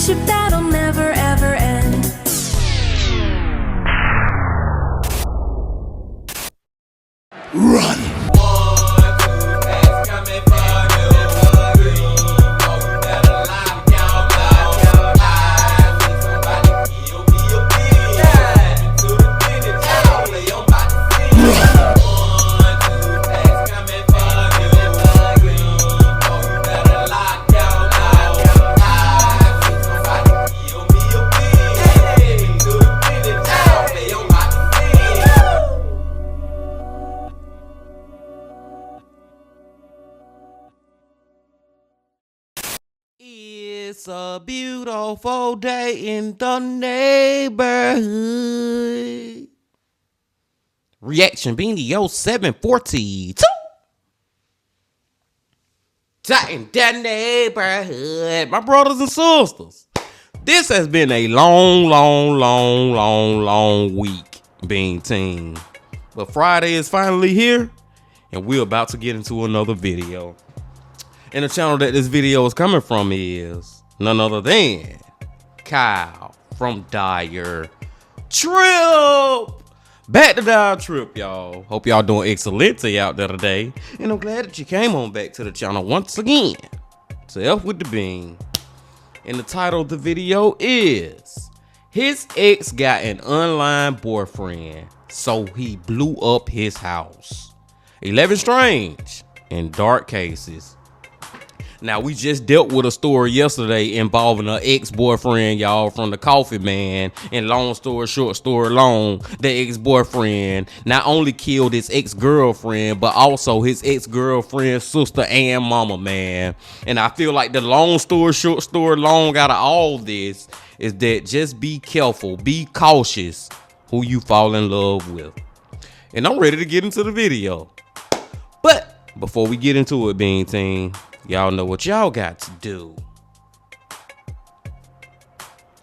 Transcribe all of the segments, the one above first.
friendship that'll never ever end. Run! It's a beautiful day in the neighborhood. Reaction Beanie 0742. In the neighborhood. My brothers and sisters. This has been a long week, Bean Team. But Friday is finally here, and we're about to get into another video. And the channel that this video is coming from is none other than Kyle from Dire Trip. Back to Dire Trip, y'all. Hope y'all doing excellent out there today. And I'm glad that you came on back to the channel once again. So F with the bean. And the title of the video is his ex got an online boyfriend, so he blew up his house. 11 strange and dark cases. Now, we just dealt with a story yesterday involving an ex-boyfriend, y'all, from the Coffee Man. And long story short, story long, the ex-boyfriend not only killed his ex-girlfriend, but also his ex-girlfriend's sister and mama, man. And I feel like the long story short, story long out of all this is that just be careful, be cautious who you fall in love with. And I'm ready to get into the video. But before we get into it, Bean Team, y'all know what y'all got to do.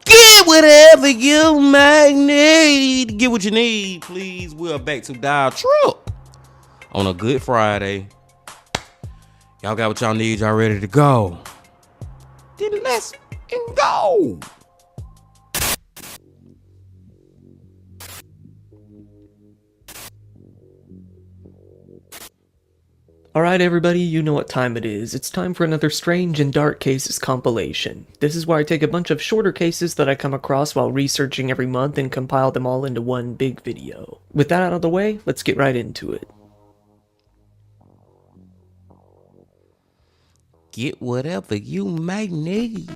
Get whatever you might need. Get what you need, please. We're back to Dire Trip on a good Friday. Y'all got what y'all need. Y'all ready to go? Then let's go. Alright everybody, you know what time it is. It's time for another Strange and Dark Cases compilation. This is where I take a bunch of shorter cases that I come across while researching every month and compile them all into one big video. With that out of the way, let's get right into it. Get whatever you might need.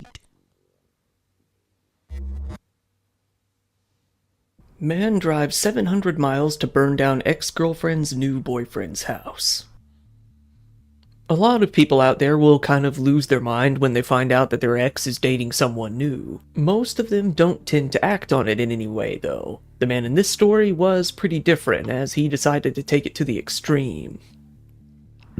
Man drives 700 miles to burn down ex-girlfriend's new boyfriend's house. A lot of people out there will kind of lose their mind when they find out that their ex is dating someone new. Most of them don't tend to act on it in any way, though. The man in this story was pretty different, as he decided to take it to the extreme.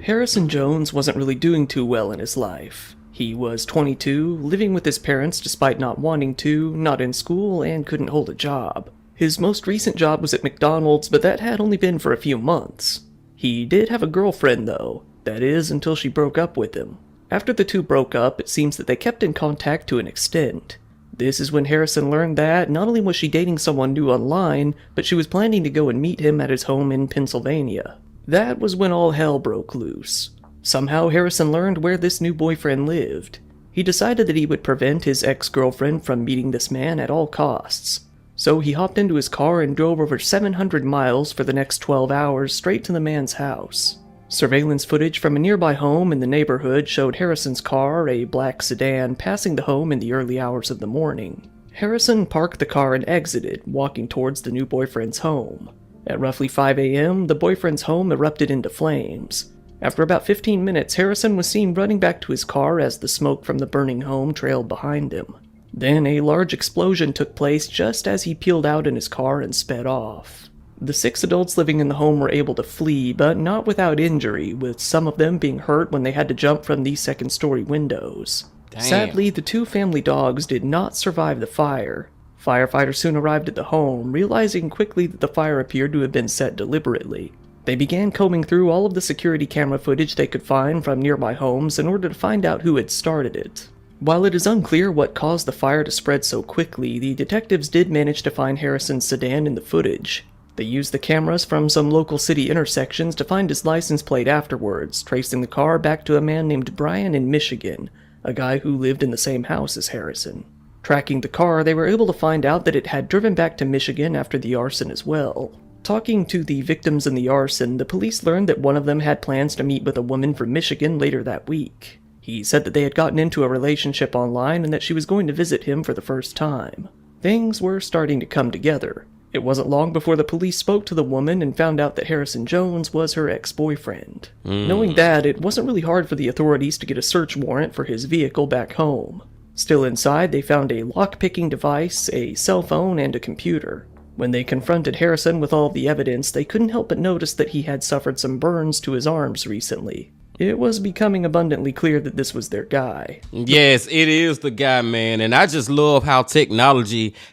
Harrison Jones wasn't really doing too well in his life. He was 22, living with his parents despite not wanting to, not in school, and couldn't hold a job. His most recent job was at McDonald's, but that had only been for a few months. He did have a girlfriend, though. That is, until she broke up with him. After the two broke up, it seems that they kept in contact to an extent. This is when Harrison learned that not only was she dating someone new online, but she was planning to go and meet him at his home in Pennsylvania. That was when all hell broke loose. Somehow Harrison learned where this new boyfriend lived. He decided that he would prevent his ex-girlfriend from meeting this man at all costs. So he hopped into his car and drove over 700 miles for the next 12 hours straight to the man's house. Surveillance footage from a nearby home in the neighborhood showed Harrison's car, a black sedan, passing the home in the early hours of the morning. Harrison parked the car and exited, walking towards the new boyfriend's home. At roughly 5 a.m., the boyfriend's home erupted into flames. After about 15 minutes, Harrison was seen running back to his car as the smoke from the burning home trailed behind him. Then a large explosion took place just as he peeled out in his car and sped off. The 6 adults living in the home were able to flee, but not without injury, with some of them being hurt when they had to jump from the second-story windows. Damn. Sadly, the 2 family dogs did not survive the fire. Firefighters soon arrived at the home, realizing quickly that the fire appeared to have been set deliberately. They began combing through all of the security camera footage they could find from nearby homes in order to find out who had started it. While it is unclear what caused the fire to spread so quickly, the detectives did manage to find Harrison's sedan in the footage. They used the cameras from some local city intersections to find his license plate afterwards, tracing the car back to a man named Brian in Michigan, a guy who lived in the same house as Harrison. Tracking the car, they were able to find out that it had driven back to Michigan after the arson as well. Talking to the victims in the arson, the police learned that one of them had plans to meet with a woman from Michigan later that week. He said that they had gotten into a relationship online and that she was going to visit him for the first time. Things were starting to come together. It wasn't long before the police spoke to the woman and found out that Harrison Jones was her ex-boyfriend. Knowing that, it wasn't really hard for the authorities to get a search warrant for his vehicle back home. Still inside, they found a lock-picking device, a cell phone, and a computer. When they confronted Harrison with all of the evidence, they couldn't help but notice that he had suffered some burns to his arms recently. It was becoming abundantly clear that this was their guy. Yes, it is the guy, man. And I just love how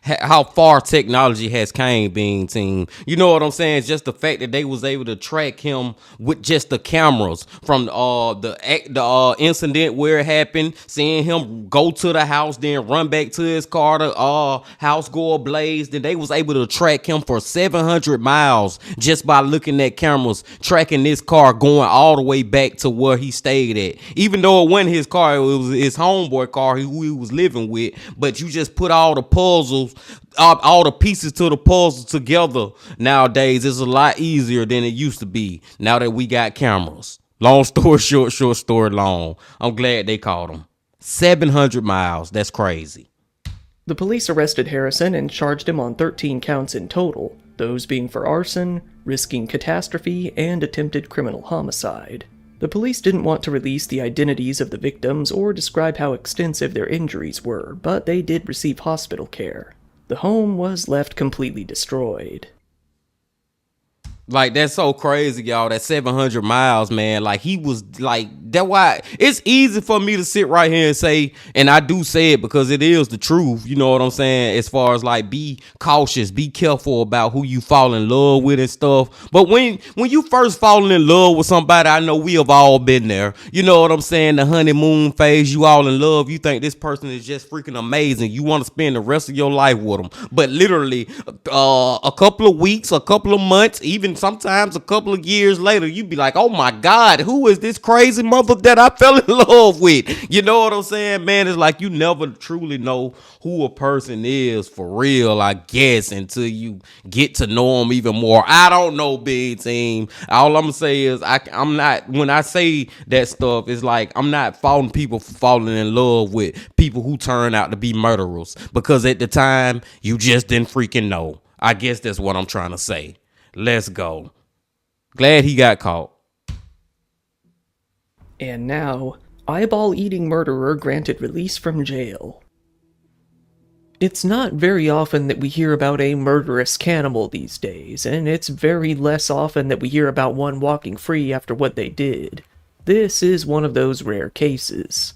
how far technology has came, Bean Team. You know what I'm saying? Just the fact that they was able to track him with just the cameras from the incident where it happened, seeing him go to the house, then run back to his car, the house go ablaze. Then they was able to track him for 700 miles just by looking at cameras, tracking this car going all the way back to where he stayed at. Even though it wasn't his car, it was his homeboy car who he was living with. But you just put all the puzzles, all the pieces to the puzzle together nowadays. It's a lot easier than it used to be now that we got cameras. Long story short, short story long. I'm glad they caught him. 700 miles. That's crazy. The police arrested Harrison and charged him on 13 counts in total, those being for arson, risking catastrophe, and attempted criminal homicide. The police didn't want to release the identities of the victims or describe how extensive their injuries were, but they did receive hospital care. The home was left completely destroyed. Like, that's so crazy, y'all. That 700 miles, man. Like, he was like, that why it's easy for me to sit right here and say, and I do say it because it is the truth. You know what I'm saying? As far as like, be cautious, be careful about who you fall in love with and stuff. But when you first falling in love with somebody, I know we have all been there. You know what I'm saying? The honeymoon phase, you all in love. You think this person is just freaking amazing. You want to spend the rest of your life with them. But literally, a couple of weeks, a couple of months, even sometimes a couple of years later, you be like, oh my God, who is this crazy mother that I fell in love with? You know what I'm saying, man? It's like you never truly know who a person is for real, I guess, until you get to know them even more. I don't know, Big Team. All I'm gonna say is I'm not, when I say that stuff, it's like I'm not faulting people for falling in love with people who turn out to be murderers, because at the time you just didn't freaking know. I guess that's what I'm trying to say. Let's go. Glad he got caught. And now, eyeball-eating murderer granted release from jail. It's not very often that we hear about a murderous cannibal these days, and it's very less often that we hear about one walking free after what they did. This is one of those rare cases.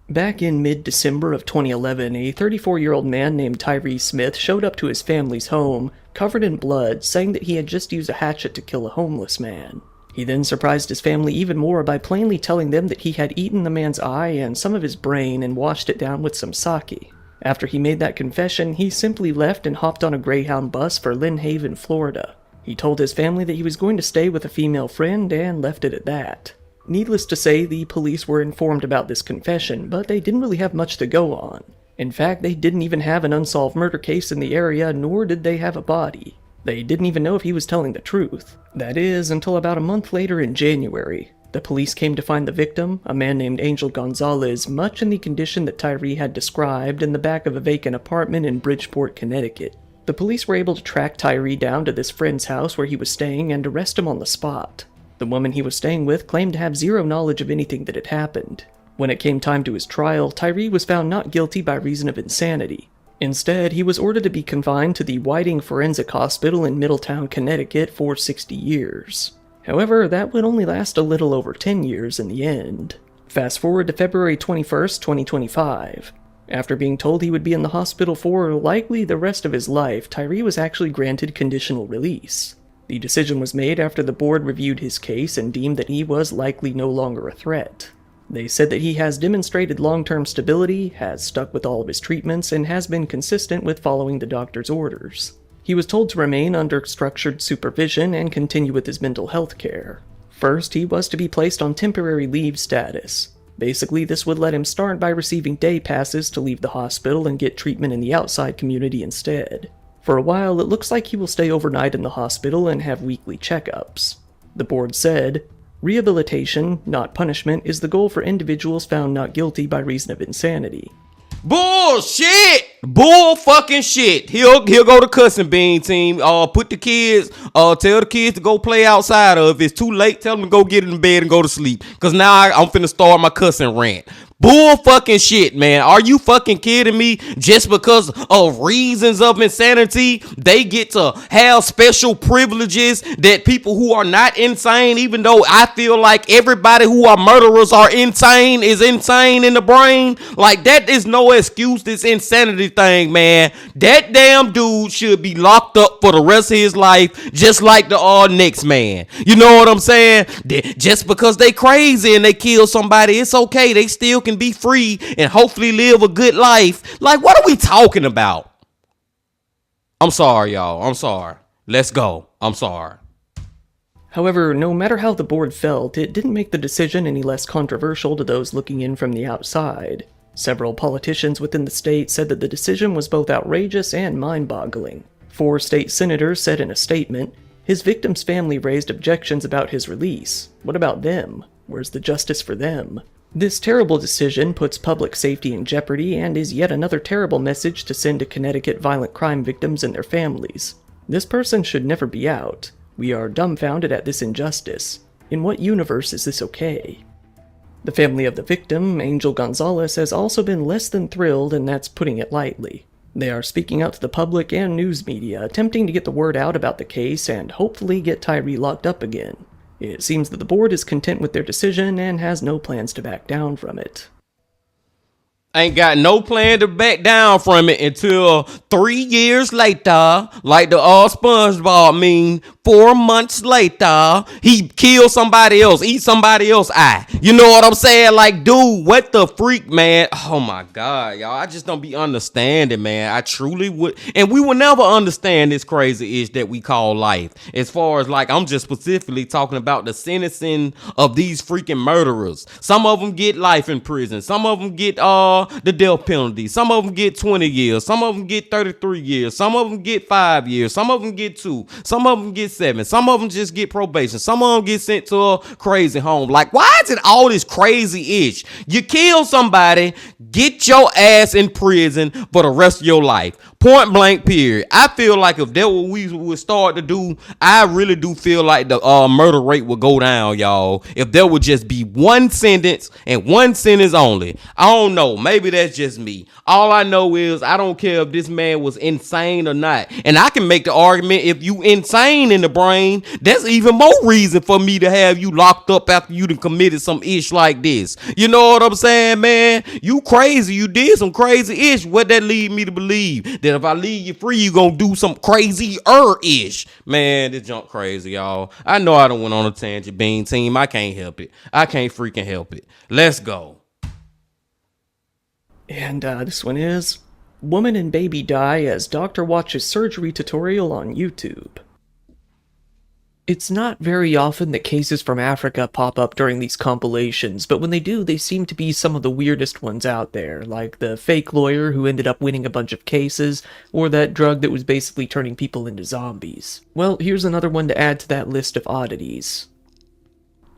Back in mid-December of 2011, a 34-year-old man named Tyree Smith showed up to his family's home, covered in blood, saying that he had just used a hatchet to kill a homeless man. He then surprised his family even more by plainly telling them that he had eaten the man's eye and some of his brain and washed it down with some sake. After he made that confession, he simply left and hopped on a Greyhound bus for Lynn Haven, Florida. He told his family that he was going to stay with a female friend and left it at that. Needless to say, the police were informed about this confession, but they didn't really have much to go on. In fact, they didn't even have an unsolved murder case in the area, nor did they have a body. They didn't even know if he was telling the truth. That is, until about a month later in January. The police came to find the victim, a man named Angel Gonzalez, much in the condition that Tyree had described, in the back of a vacant apartment in Bridgeport, Connecticut. The police were able to track Tyree down to this friend's house where he was staying and arrest him on the spot. The woman he was staying with claimed to have zero knowledge of anything that had happened. When it came time to his trial, Tyree was found not guilty by reason of insanity. Instead, he was ordered to be confined to the Whiting Forensic Hospital in Middletown, Connecticut for 60 years. However, that would only last a little over 10 years in the end. Fast forward to February 21st, 2025. After being told he would be in the hospital for likely the rest of his life, Tyree was actually granted conditional release. The decision was made after the board reviewed his case and deemed that he was likely no longer a threat. They said that he has demonstrated long-term stability, has stuck with all of his treatments, and has been consistent with following the doctor's orders. He was told to remain under structured supervision and continue with his mental health care. First, he was to be placed on temporary leave status. Basically, this would let him start by receiving day passes to leave the hospital and get treatment in the outside community instead. For a while, it looks like he will stay overnight in the hospital and have weekly checkups. The board said, "Rehabilitation, not punishment, is the goal for individuals found not guilty by reason of insanity." Bullshit! Bull fucking shit. He'll go to cussing bean team. Put the kids, tell the kids to go play outside, or if it's too late, tell them to go get in bed and go to sleep. Cause now I'm finna start my cussing rant. Bull fucking shit, man. Are you fucking kidding me? Just because of reasons of insanity, they get to have special privileges that people who are not insane, even though I feel like everybody who are murderers are insane, is insane in the brain. Like, that is no excuse, this insanity thing, man. That damn dude should be locked up for the rest of his life, just like the next man. You know what I'm saying? Just because they crazy and they kill somebody, it's okay. They still can be free and hopefully live a good life. Like, what are we talking about? I'm sorry, y'all. I'm sorry. Let's go. I'm sorry. However, no matter how the board felt, it didn't make the decision any less controversial to those looking in from the outside. Several politicians within the state said that the decision was both outrageous and mind-boggling. 4 state senators said in a statement, "His victim's family raised objections about his release. What about them? Where's the justice for them? This terrible decision puts public safety in jeopardy and is yet another terrible message to send to Connecticut violent crime victims and their families. This person should never be out. We are dumbfounded at this injustice. In what universe is this okay?" The family of the victim, Angel Gonzalez, has also been less than thrilled, and that's putting it lightly. They are speaking out to the public and news media, attempting to get the word out about the case and hopefully get Tyree locked up again. It seems that the board is content with their decision and has no plans to back down from it. Ain't got no plan to back down from it until 3 years later, like the SpongeBob meme, 4 months later, he killed somebody else, eat somebody else's eye. You know what I'm saying? Like, dude, what the freak, man? Oh my God, y'all. I just don't be understanding, man. I truly would. And we will never understand this crazy ish that we call life. As far as, like, I'm just specifically talking about the sentencing of these freaking murderers. Some of them get life in prison. Some of them get, the death penalty. Some of them get 20 years. Some of them get 33 years. Some of them get 5 years. Some of them get 2. Some of them get 7. Some of them just get probation. Some of them get sent to a crazy home. Like, why is it all this crazy ish? You kill somebody, get your ass in prison for the rest of your life. Point blank, period. I feel like if that what we would start to do, I really do feel like the murder rate would go down, y'all. If there would just be one sentence and one sentence only. I don't know. Maybe that's just me. All I know is I don't care if this man was insane or not. And I can make the argument, if you insane in the brain, that's even more reason for me to have you locked up after you done committed some ish like this. You know what I'm saying, man? You crazy. You did some crazy ish. What that lead me to believe? That if I leave you free, you gonna do some crazy-ish. Man, this junk crazy, y'all. I know I done went on a tangent, Bean Team. I can't help it. I can't freaking help it. Let's go. And this one is, woman and baby die as doctor watches surgery tutorial on YouTube. It's not very often that cases from Africa pop up during these compilations, but when they do, they seem to be some of the weirdest ones out there, like the fake lawyer who ended up winning a bunch of cases, or that drug that was basically turning people into zombies. Well, here's another one to add to that list of oddities.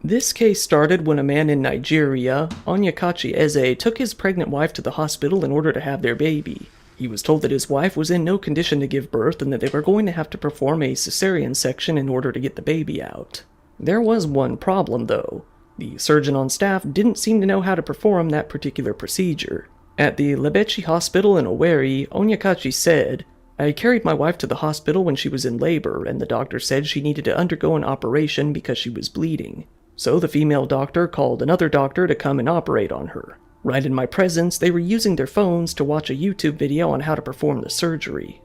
This case started when a man in Nigeria, Onyekachi Eze, took his pregnant wife to the hospital in order to have their baby. He was told that his wife was in no condition to give birth and that they were going to have to perform a cesarean section in order to get the baby out. There was one problem, though. The surgeon on staff didn't seem to know how to perform that particular procedure. At the Lebechi Hospital in Owerri, Onyekachi said, "I carried my wife to the hospital when she was in labor, and the doctor said she needed to undergo an operation because she was bleeding. So the female doctor called another doctor to come and operate on her. Right in my presence, they were using their phones to watch a YouTube video on how to perform the surgery.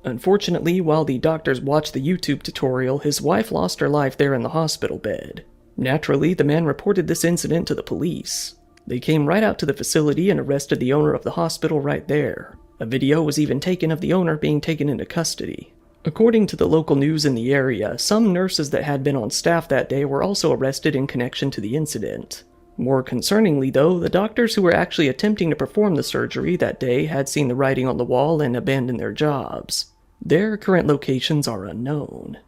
Unfortunately, while the doctors watched the YouTube tutorial, his wife lost her life there in the hospital bed. Naturally, the man reported this incident to the police. They came right out to the facility and arrested the owner of the hospital right there. A video was even taken of the owner being taken into custody. According to the local news in the area, some nurses that had been on staff that day were also arrested in connection to the incident. More concerningly though, the doctors who were actually attempting to perform the surgery that day had seen the writing on the wall and abandoned their jobs. Their current locations are unknown.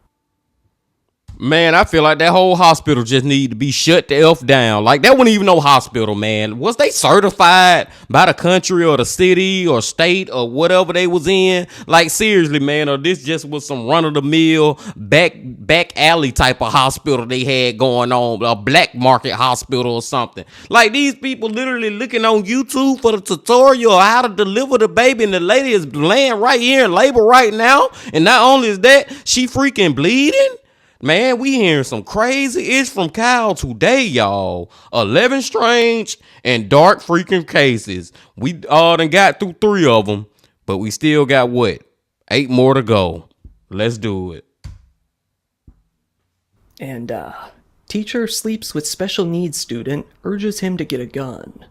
Man, I feel like that whole hospital just need to be shut the F down. Like, that wasn't even no hospital, man. Was they certified by the country or the city or state or whatever they was in? Like, seriously, man, or this just was some run-of-the-mill back alley type of hospital they had going on, a black market hospital or something. Like, these people literally looking on YouTube for the tutorial of how to deliver the baby, and the lady is laying right here in labor right now. And not only is that, she freaking bleeding. Man, we hearing some crazy ish from Kyle today, y'all. 11 strange and dark freaking cases. We done got through 3 of them, but we still got what? 8 more to go. Let's do it. And, teacher sleeps with special needs student, urges him to get a gun.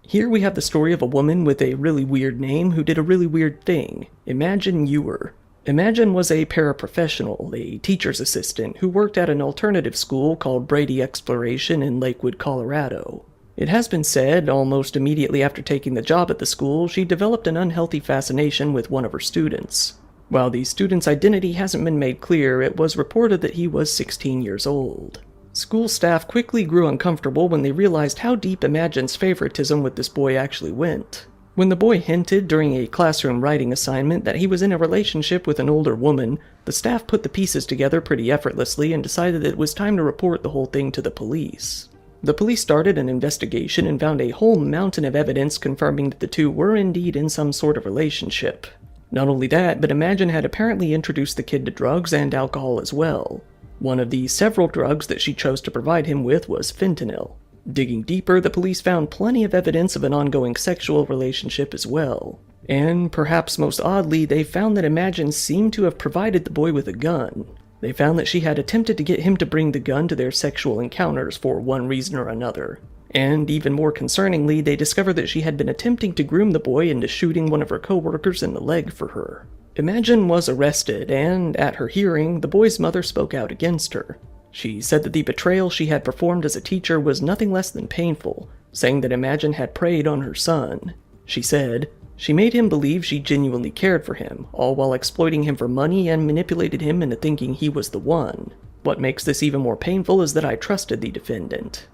Here we have the story of a woman with a really weird name who did a really weird thing. Imagine Ewer. Imagine was a paraprofessional, a teacher's assistant, who worked at an alternative school called Brady Exploration in Lakewood, Colorado. It has been said, almost immediately after taking the job at the school, she developed an unhealthy fascination with one of her students. While the student's identity hasn't been made clear, it was reported that he was 16 years old. School staff quickly grew uncomfortable when they realized how deep Imagine's favoritism with this boy actually went. When the boy hinted during a classroom writing assignment that he was in a relationship with an older woman, the staff put the pieces together pretty effortlessly and decided that it was time to report the whole thing to the police. The police started an investigation and found a whole mountain of evidence confirming that the two were indeed in some sort of relationship. Not only that, but Imagine had apparently introduced the kid to drugs and alcohol as well. One of the several drugs that she chose to provide him with was fentanyl. Digging deeper, the police found plenty of evidence of an ongoing sexual relationship as well. And, perhaps most oddly, they found that Imagine seemed to have provided the boy with a gun. They found that she had attempted to get him to bring the gun to their sexual encounters for one reason or another. And, even more concerningly, they discovered that she had been attempting to groom the boy into shooting one of her co-workers in the leg for her. Imagine was arrested, and, at her hearing, the boy's mother spoke out against her. She said that the betrayal she had performed as a teacher was nothing less than painful, saying that Imagine had preyed on her son. She said, "She made him believe she genuinely cared for him, all while exploiting him for money and manipulated him into thinking he was the one. What makes this even more painful is that I trusted the defendant."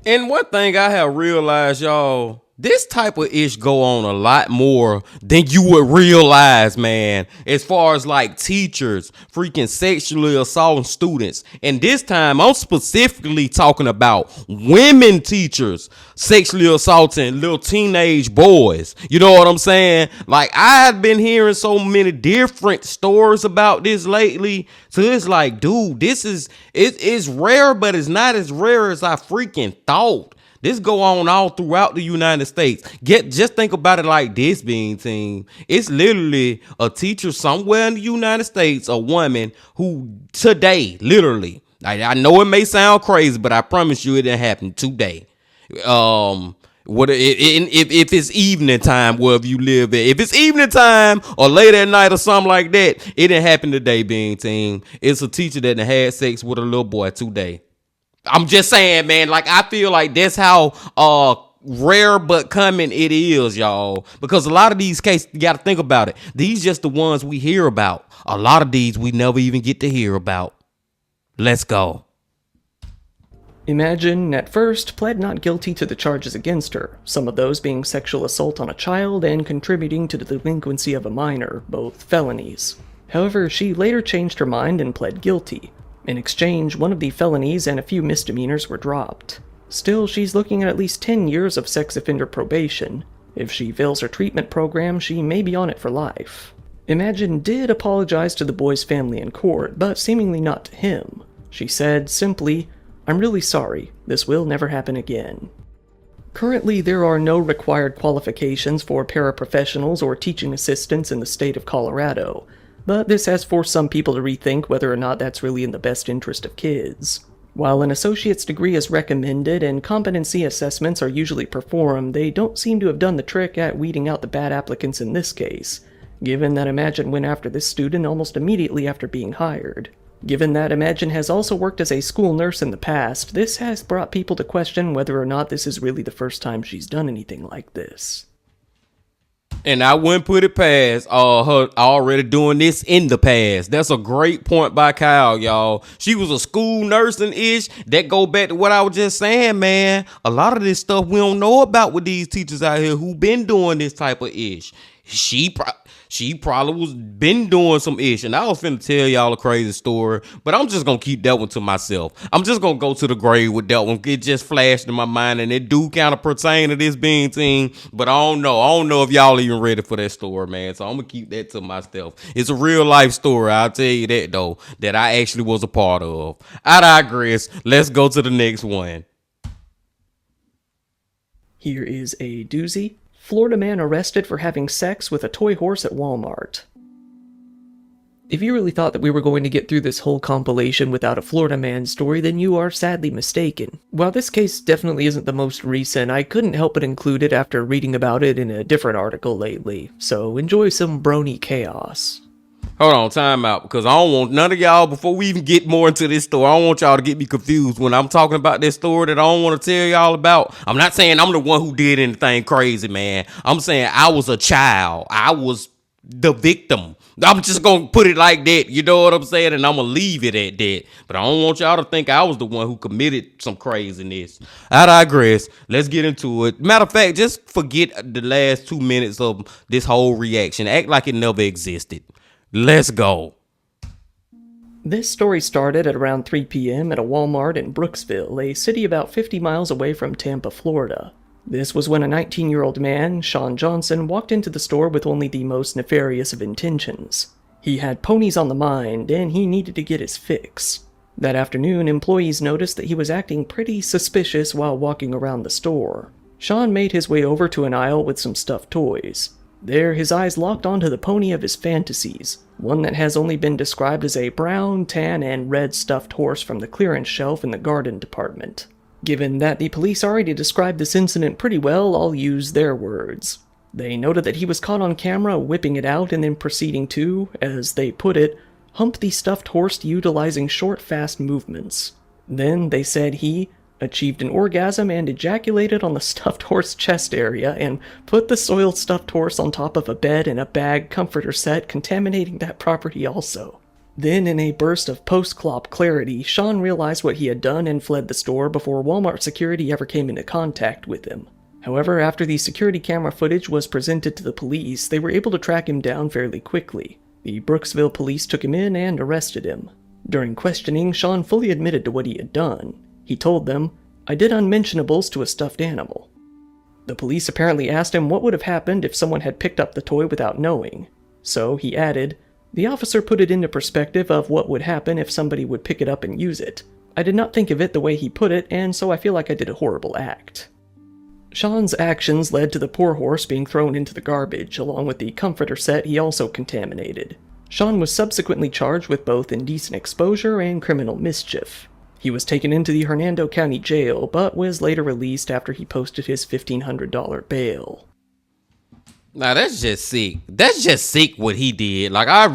And one thing I have realized, y'all, this type of ish go on a lot more than you would realize, man. As far as like teachers freaking sexually assaulting students. And this time I'm specifically talking about women teachers sexually assaulting little teenage boys. You know what I'm saying? Like, I have been hearing so many different stories about this lately. So it's like, dude, it's rare, but it's not as rare as I freaking thought. This go on all throughout the United States. Just think about it like this, Bean Team. It's literally a teacher somewhere in the United States, a woman who today, literally, I know it may sound crazy, but I promise you it didn't happen today. If it's evening time, wherever you live at, if it's evening time or late at night or something like that, it didn't happen today, Bean Team. It's a teacher that had sex with a little boy today. I'm just saying, man, like, I feel like that's how rare but common it is, y'all. Because a lot of these cases, you got to think about it. These just the ones we hear about. A lot of these we never even get to hear about. Let's go. Imagine, at first, pled not guilty to the charges against her, some of those being sexual assault on a child and contributing to the delinquency of a minor, both felonies. However, she later changed her mind and pled guilty. In exchange, one of the felonies and a few misdemeanors were dropped. Still, she's looking at least 10 years of sex offender probation. If she fails her treatment program, she may be on it for life. Imagine did apologize to the boy's family in court, but seemingly not to him. She said simply, "I'm really sorry. This will never happen again." Currently, there are no required qualifications for paraprofessionals or teaching assistants in the state of Colorado, but this has forced some people to rethink whether or not that's really in the best interest of kids. While an associate's degree is recommended and competency assessments are usually performed, they don't seem to have done the trick at weeding out the bad applicants in this case, given that Imagine went after this student almost immediately after being hired. Given that Imagine has also worked as a school nurse in the past, this has brought people to question whether or not this is really the first time she's done anything like this. And I wouldn't put it past her already doing this in the past. That's a great point by Kyle, y'all. She was a school nursing-ish. That go back to what I was just saying, man. A lot of this stuff we don't know about with these teachers out here who been doing this type of ish. She probably was been doing some ish, and I was finna tell y'all a crazy story, but I'm just gonna keep that one to myself. I'm just gonna go to the grave with that one. It just flashed in my mind, and it do kind of pertain to this being team, but I don't know if y'all even ready for that story, man. So I'm gonna keep that to myself. It's a real life story, I'll tell you that though, that I actually was a part of. I digress. Let's go to the next one. Here is a doozy. Florida man arrested for having sex with a toy horse at Walmart. If you really thought that we were going to get through this whole compilation without a Florida man story, then you are sadly mistaken. While this case definitely isn't the most recent, I couldn't help but include it after reading about it in a different article lately, so enjoy some brony chaos. Hold on, time out, because I don't want none of y'all, before we even get more into this story, I don't want y'all to get me confused when I'm talking about this story that I don't want to tell y'all about. I'm not saying I'm the one who did anything crazy, man. I'm saying I was a child. I was the victim. I'm just going to put it like that, you know what I'm saying? And I'm going to leave it at that. But I don't want y'all to think I was the one who committed some craziness. I digress. Let's get into it. Matter of fact, just forget the last 2 minutes of this whole reaction. Act like it never existed. Let's go. This story started at around 3 p.m. at a Walmart in Brooksville, a city about 50 miles away from Tampa, Florida. This was when a 19-year-old man, Sean Johnson, walked into the store with only the most nefarious of intentions. He had ponies on the mind, and he needed to get his fix. That afternoon, employees noticed that he was acting pretty suspicious while walking around the store. Sean made his way over to an aisle with some stuffed toys. There, his eyes locked onto the pony of his fantasies, one that has only been described as a brown, tan, and red stuffed horse from the clearance shelf in the garden department. Given that the police already described this incident pretty well, I'll use their words. They noted that he was caught on camera whipping it out and then proceeding to, as they put it, hump the stuffed horse utilizing short, fast movements. Then, they said he achieved an orgasm and ejaculated on the stuffed horse chest area and put the soiled stuffed horse on top of a bed and a bag comforter set, contaminating that property also. Then, in a burst of post-clop clarity, Sean realized what he had done and fled the store before Walmart security ever came into contact with him. However, after the security camera footage was presented to the police, they were able to track him down fairly quickly. The Brooksville police took him in and arrested him. During questioning, Sean fully admitted to what he had done. He told them, "I did unmentionables to a stuffed animal." The police apparently asked him what would have happened if someone had picked up the toy without knowing. So he added, "The officer put it into perspective of what would happen if somebody would pick it up and use it. I did not think of it the way he put it, and so I feel like I did a horrible act." Sean's actions led to the poor horse being thrown into the garbage, along with the comforter set he also contaminated. Sean was subsequently charged with both indecent exposure and criminal mischief. He was taken into the Hernando County Jail, but was later released after he posted his $1,500 bail. Now that's just sick. That's just sick what he did. Like I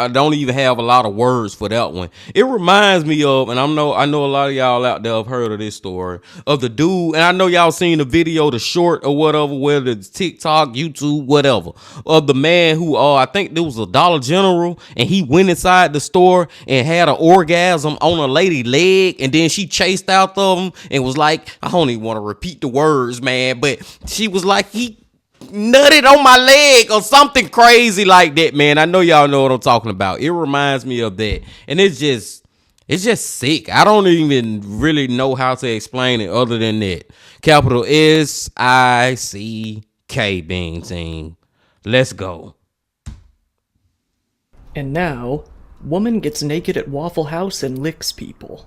don't even have a lot of words for that one. It reminds me of, and I know a lot of y'all out there have heard of this story, of the dude, and I know y'all seen the video, the short or whatever, whether it's TikTok, YouTube, whatever, of the man who I think there was a Dollar General, and he went inside the store and had an orgasm on a lady leg, and then she chased out of him and was like, I don't even want to repeat the words, man, but she was like, he nutted on my leg or something crazy like that, man. I know y'all know what I'm talking about. It reminds me of that, and it's just sick. I don't even really know how to explain it other than that. Capital S-I-C-K, Bean Team. Let's go. And now, woman gets naked at Waffle House and licks people.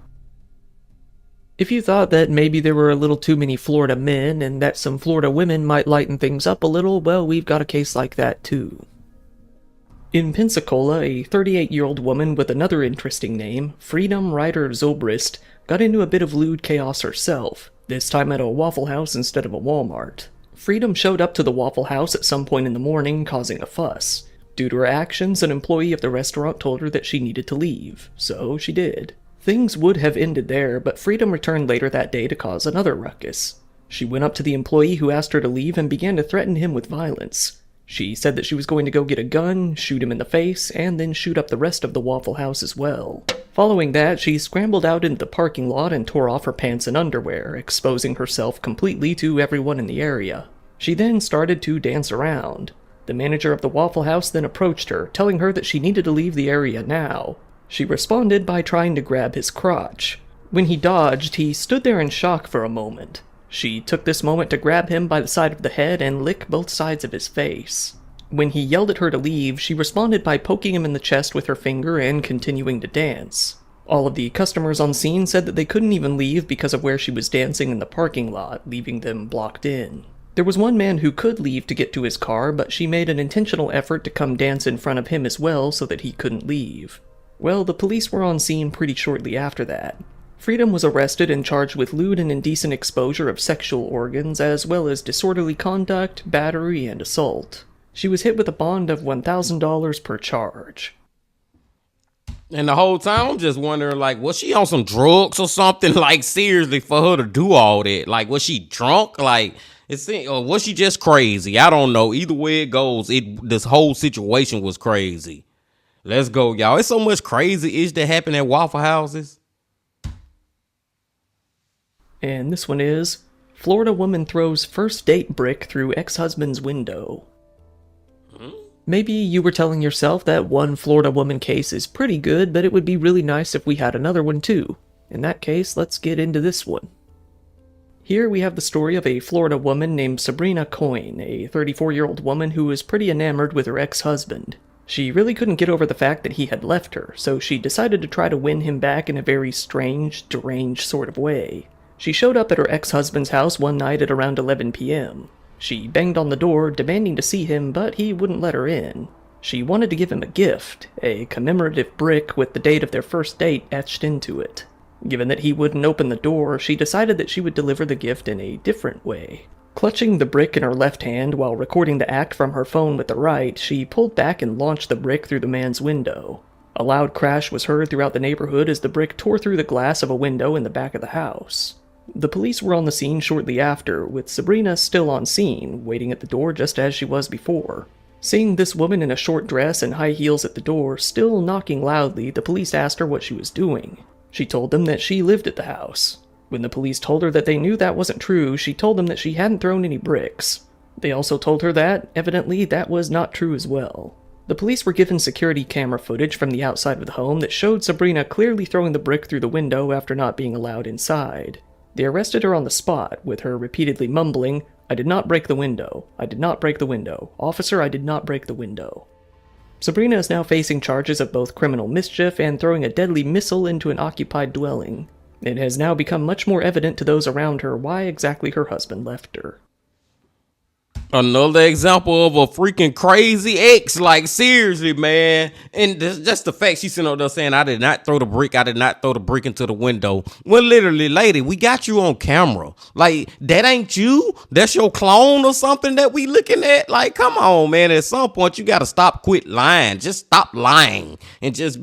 If you thought that maybe there were a little too many Florida men and that some Florida women might lighten things up a little, well, we've got a case like that too. In Pensacola, a 38-year-old woman with another interesting name, Freedom Ryder Zobrist, got into a bit of lewd chaos herself, this time at a Waffle House instead of a Walmart. Freedom showed up to the Waffle House at some point in the morning, causing a fuss. Due to her actions, an employee of the restaurant told her that she needed to leave, so she did. Things would have ended there, but Freedom returned later that day to cause another ruckus. She went up to the employee who asked her to leave and began to threaten him with violence. She said that she was going to go get a gun, shoot him in the face, and then shoot up the rest of the Waffle House as well. Following that, she scrambled out into the parking lot and tore off her pants and underwear, exposing herself completely to everyone in the area. She then started to dance around. The manager of the Waffle House then approached her, telling her that she needed to leave the area now. She responded by trying to grab his crotch. When he dodged, he stood there in shock for a moment. She took this moment to grab him by the side of the head and lick both sides of his face. When he yelled at her to leave, she responded by poking him in the chest with her finger and continuing to dance. All of the customers on scene said that they couldn't even leave because of where she was dancing in the parking lot, leaving them blocked in. There was one man who could leave to get to his car, but she made an intentional effort to come dance in front of him as well so that he couldn't leave. Well, the police were on scene pretty shortly after that. Freedom was arrested and charged with lewd and indecent exposure of sexual organs, as well as disorderly conduct, battery, and assault. She was hit with a bond of $1,000 per charge. And the whole time, I'm just wondering, like, was she on some drugs or something? Like, seriously, for her to do all that? Like, was she drunk? Like, or was she just crazy? I don't know. Either way it goes, this whole situation was crazy. Let's go, y'all. It's so much crazy-ish that happened at Waffle Houses. And this one is, Florida woman throws first date brick through ex-husband's window. Maybe you were telling yourself that one Florida woman case is pretty good, but it would be really nice if we had another one too. In that case, let's get into this one. Here we have the story of a Florida woman named Sabrina Coyne, a 34-year-old woman who was pretty enamored with her ex-husband. She really couldn't get over the fact that he had left her, so she decided to try to win him back in a very strange, deranged sort of way. She showed up at her ex-husband's house one night at around 11 p.m. She banged on the door, demanding to see him, but he wouldn't let her in. She wanted to give him a gift, a commemorative brick with the date of their first date etched into it. Given that he wouldn't open the door, she decided that she would deliver the gift in a different way. Clutching the brick in her left hand while recording the act from her phone with the right, she pulled back and launched the brick through the man's window. A loud crash was heard throughout the neighborhood as the brick tore through the glass of a window in the back of the house. The police were on the scene shortly after, with Sabrina still on scene, waiting at the door just as she was before. Seeing this woman in a short dress and high heels at the door, still knocking loudly, the police asked her what she was doing. She told them that she lived at the house. When the police told her that they knew that wasn't true, she told them that she hadn't thrown any bricks. They also told her that, evidently, that was not true as well. The police were given security camera footage from the outside of the home that showed Sabrina clearly throwing the brick through the window after not being allowed inside. They arrested her on the spot, with her repeatedly mumbling, "I did not break the window. I did not break the window. Officer, I did not break the window." Sabrina is now facing charges of both criminal mischief and throwing a deadly missile into an occupied dwelling. It has now become much more evident to those around her why exactly her husband left her. Another example of a freaking crazy ex. Like, seriously, man. And just the fact she's sitting up there saying, I did not throw the brick into the window. Well, literally, lady, we got you on camera. Like, that ain't you? That's your clone or something that we looking at? Like, come on, man. At some point, you got to quit lying. Just stop lying and just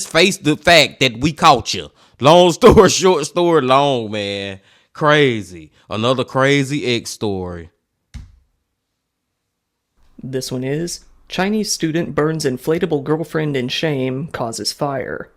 face the fact that we caught you. Long story short, story long, man. Crazy. Another crazy ex story. This one is, Chinese student burns inflatable girlfriend in shame, causes fire.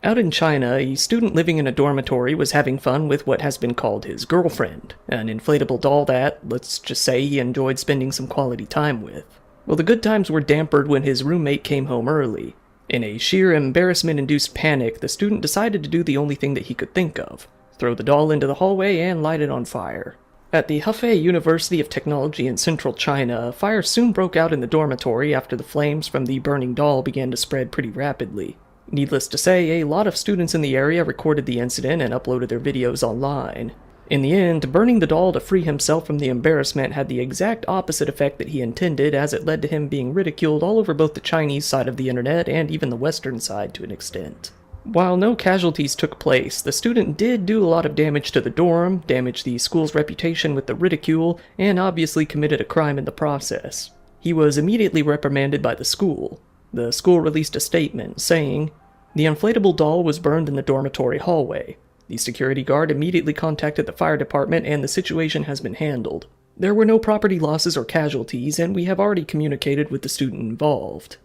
Out in China, a student living in a dormitory was having fun with what has been called his girlfriend, an inflatable doll that, let's just say, he enjoyed spending some quality time with. Well, the good times were dampered when his roommate came home early. In a sheer embarrassment-induced panic, the student decided to do the only thing that he could think of, throw the doll into the hallway and light it on fire. At the Hefei University of Technology in central China, a fire soon broke out in the dormitory after the flames from the burning doll began to spread pretty rapidly. Needless to say, a lot of students in the area recorded the incident and uploaded their videos online. In the end, burning the doll to free himself from the embarrassment had the exact opposite effect that he intended, as it led to him being ridiculed all over both the Chinese side of the internet and even the Western side to an extent. While no casualties took place, the student did do a lot of damage to the dorm, damaged the school's reputation with the ridicule, and obviously committed a crime in the process. He was immediately reprimanded by the school. The school released a statement saying, "The inflatable doll was burned in the dormitory hallway. The security guard immediately contacted the fire department and the situation has been handled. There were no property losses or casualties, and we have already communicated with the student involved."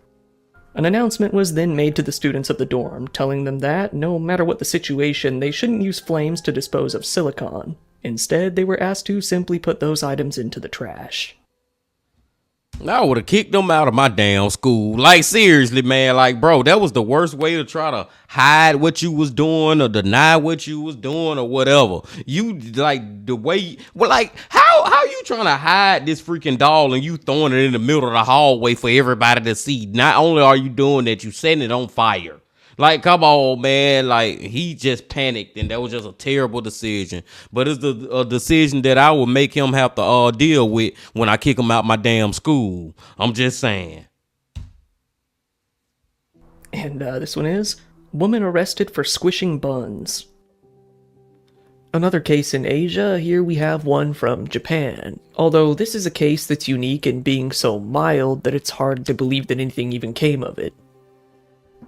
An announcement was then made to the students of the dorm, telling them that, no matter what the situation, they shouldn't use flames to dispose of silicon. Instead, they were asked to simply put those items into the trash. I would have kicked them out of my damn school. Like, seriously, man. Like, bro, that was the worst way to try to hide what you was doing or deny what you was doing or whatever. You, like, the way, well, like, how you trying to hide this freaking doll and you throwing it in the middle of the hallway for everybody to see? Not only are you doing that, you setting it on fire. Like, come on, man. Like, he just panicked, and that was just a terrible decision. But it's a decision that I will make him have to deal with when I kick him out my damn school. I'm just saying. And this one is, woman arrested for squishing buns. Another case in Asia, here we have one from Japan. Although this is a case that's unique in being so mild that it's hard to believe that anything even came of it.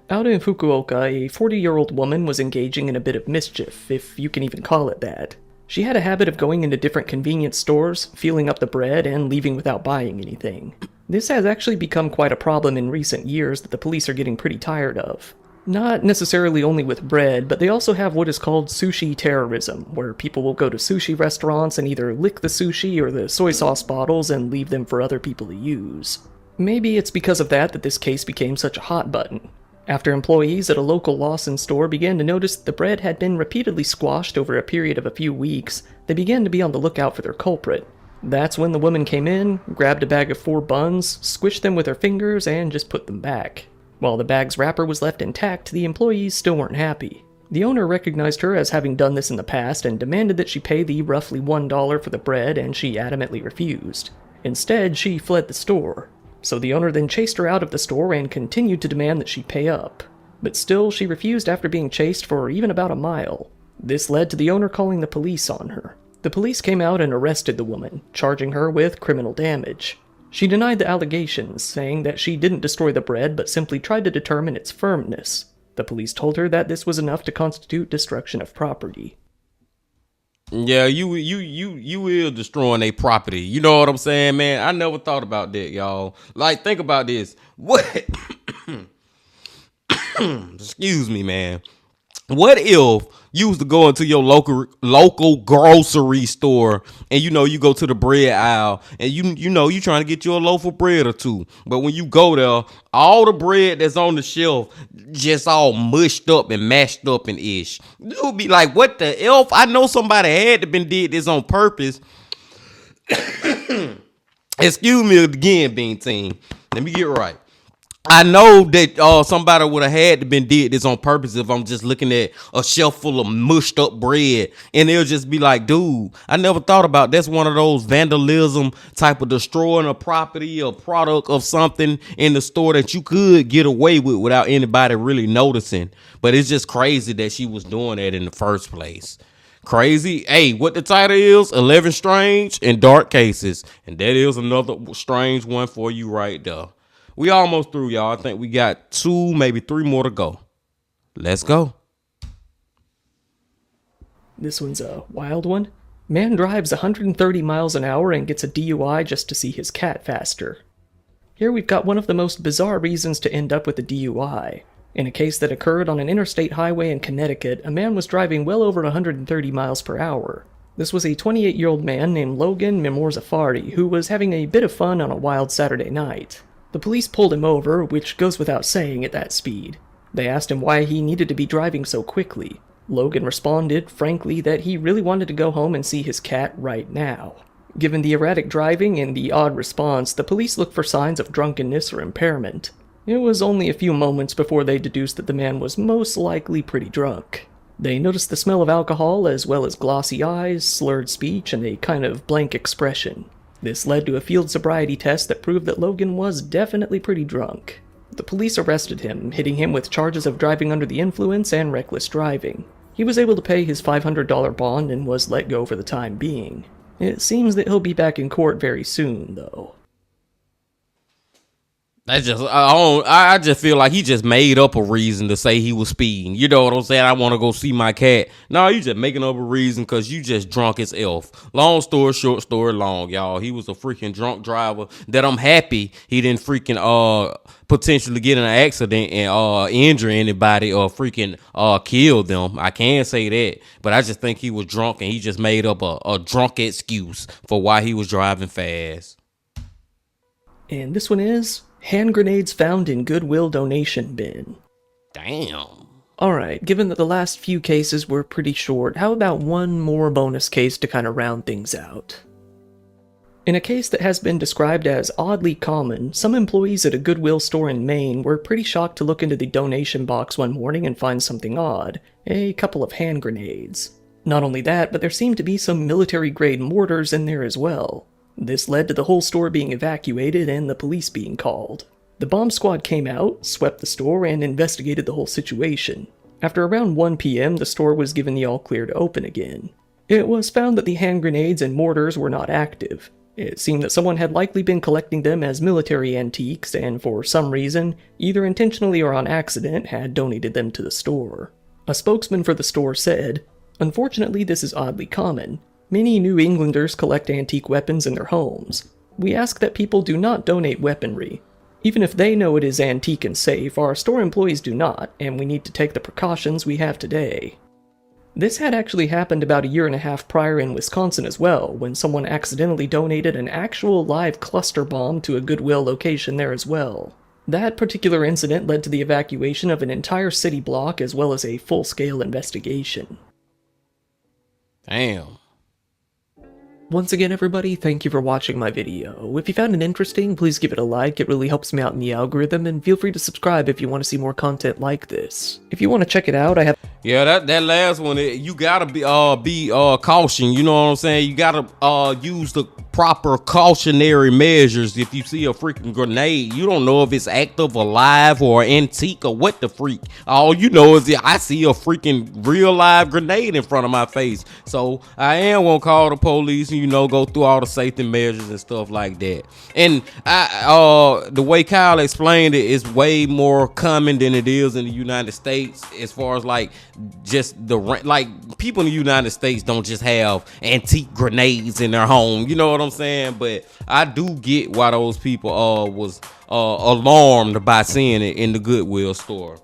Out in Fukuoka, a 40-year-old woman was engaging in a bit of mischief, if you can even call it that. She had a habit of going into different convenience stores, filling up the bread, and leaving without buying anything. This has actually become quite a problem in recent years that the police are getting pretty tired of. Not necessarily only with bread, but they also have what is called sushi terrorism, where people will go to sushi restaurants and either lick the sushi or the soy sauce bottles and leave them for other people to use. Maybe it's because of that this case became such a hot button. After employees at a local Lawson store began to notice that the bread had been repeatedly squashed over a period of a few weeks, they began to be on the lookout for their culprit. That's when the woman came in, grabbed a bag of 4 buns, squished them with her fingers, and just put them back. While the bag's wrapper was left intact, the employees still weren't happy. The owner recognized her as having done this in the past and demanded that she pay the roughly $1 for the bread, and she adamantly refused. Instead, she fled the store. So the owner then chased her out of the store and continued to demand that she pay up. But still, she refused after being chased for even about a mile. This led to the owner calling the police on her. The police came out and arrested the woman, charging her with criminal damage. She denied the allegations, saying that she didn't destroy the bread but simply tried to determine its firmness. The police told her that this was enough to constitute destruction of property. Yeah, you is destroying a property. You know what I'm saying, man? I never thought about that, y'all. Like, think about this. What? Excuse me, man. What if you was to go into your local grocery store and you go to the bread aisle and you trying to get you a loaf of bread or two, but when you go there, all the bread that's on the shelf just all mushed up and mashed up and ish. You'll be like, what the elf? I know somebody had to been did this on purpose. Excuse me again, Bean Team. Let me get right. I know that somebody would have had to been did this on purpose if I'm just looking at a shelf full of mushed up bread, and they'll just be like, dude, I never thought about that's one of those vandalism type of destroying a property or product of something in the store that you could get away with without anybody really noticing. But it's just crazy that she was doing that in the first place. Crazy. Hey, what the title is? 11 Strange and Dark Cases. And that is another strange one for you right there. We almost through, y'all. I think we got 2, maybe 3 more to go. Let's go. This one's a wild one. Man drives 130 miles an hour and gets a DUI just to see his cat faster. Here we've got one of the most bizarre reasons to end up with a DUI. In a case that occurred on an interstate highway in Connecticut, a man was driving well over 130 miles per hour. This was a 28-year-old man named Logan Mimorzafari who was having a bit of fun on a wild Saturday night. The police pulled him over, which goes without saying at that speed. They asked him why he needed to be driving so quickly. Logan responded, frankly, that he really wanted to go home and see his cat right now. Given the erratic driving and the odd response, the police looked for signs of drunkenness or impairment. It was only a few moments before they deduced that the man was most likely pretty drunk. They noticed the smell of alcohol as well as glossy eyes, slurred speech, and a kind of blank expression. This led to a field sobriety test that proved that Logan was definitely pretty drunk. The police arrested him, hitting him with charges of driving under the influence and reckless driving. He was able to pay his $500 bond and was let go for the time being. It seems that he'll be back in court very soon, though. I just feel like he just made up a reason to say he was speeding. You know what I'm saying? I want to go see my cat. No, you just making up a reason because you just drunk as elf. Long story short, story long, y'all. He was a freaking drunk driver that I'm happy he didn't freaking potentially get in an accident and injure anybody or freaking kill them. I can't say that, but I just think he was drunk and he just made up a drunk excuse for why he was driving fast. And this one is hand grenades found in Goodwill donation bin. Damn. Alright, given that the last few cases were pretty short, how about one more bonus case to kind of round things out? In a case that has been described as oddly common, some employees at a Goodwill store in Maine were pretty shocked to look into the donation box one morning and find something odd: a couple of hand grenades. Not only that, but there seemed to be some military-grade mortars in there as well. This led to the whole store being evacuated and the police being called. The bomb squad came out, swept the store, and investigated the whole situation. After around 1 p.m., the store was given the all-clear to open again. It was found that the hand grenades and mortars were not active. It seemed that someone had likely been collecting them as military antiques and for some reason, either intentionally or on accident, had donated them to the store. A spokesman for the store said, "Unfortunately, this is oddly common. Many New Englanders collect antique weapons in their homes. We ask that people do not donate weaponry. Even if they know it is antique and safe, our store employees do not, and we need to take the precautions we have today." This had actually happened about 1.5 years prior in Wisconsin as well, when someone accidentally donated an actual live cluster bomb to a Goodwill location there as well. That particular incident led to the evacuation of an entire city block as well as a full-scale investigation. Damn. Once again, everybody, thank you for watching my video. If you found it interesting, please give it a like, it really helps me out in the algorithm, and feel free to subscribe if you want to see more content like this. If you want to check it out, I have... Yeah, that last one, you gotta be caution. You know what I'm saying? You gotta use the proper cautionary measures. If you see a freaking grenade, you don't know if it's active, alive, or antique, or what the freak. All you know is that I see a freaking real live grenade in front of my face. So I am gonna call the police and go through all the safety measures and stuff like that. And the way Kyle explained it is way more common than it is in the United States, as far as like just people in the United States don't just have antique grenades in their home. You know what I'm saying? But I do get why those people was alarmed by seeing it in the Goodwill store.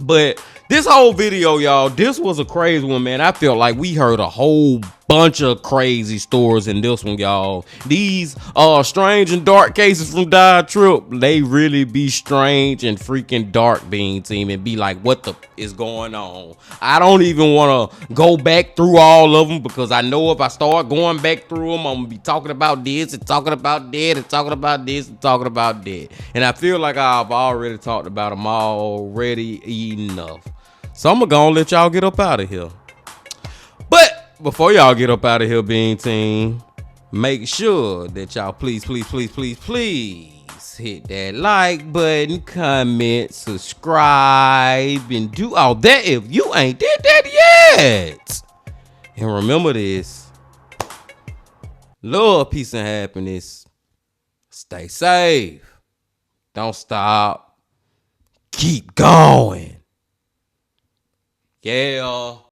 But this whole video, y'all, this was a crazy one, man. I felt like we heard a whole bunch of crazy stories in this one, y'all. These strange and dark cases from Dive Trip, they really be strange and freaking dark, Bean Team, and be like, what the is going on? I don't even want to go back through all of them, because I know if I start going back through them, I'm gonna be talking about this and talking about that and talking about this and talking about that. And I feel like I've already talked about them already enough. So I'm gonna let y'all get up out of here. But before y'all get up out of here, Bean Team, make sure that y'all please hit that like button, comment, subscribe, and do all that if you ain't did that yet. And remember this: love, peace, and happiness. Stay safe. Don't stop. Keep going. Yeah.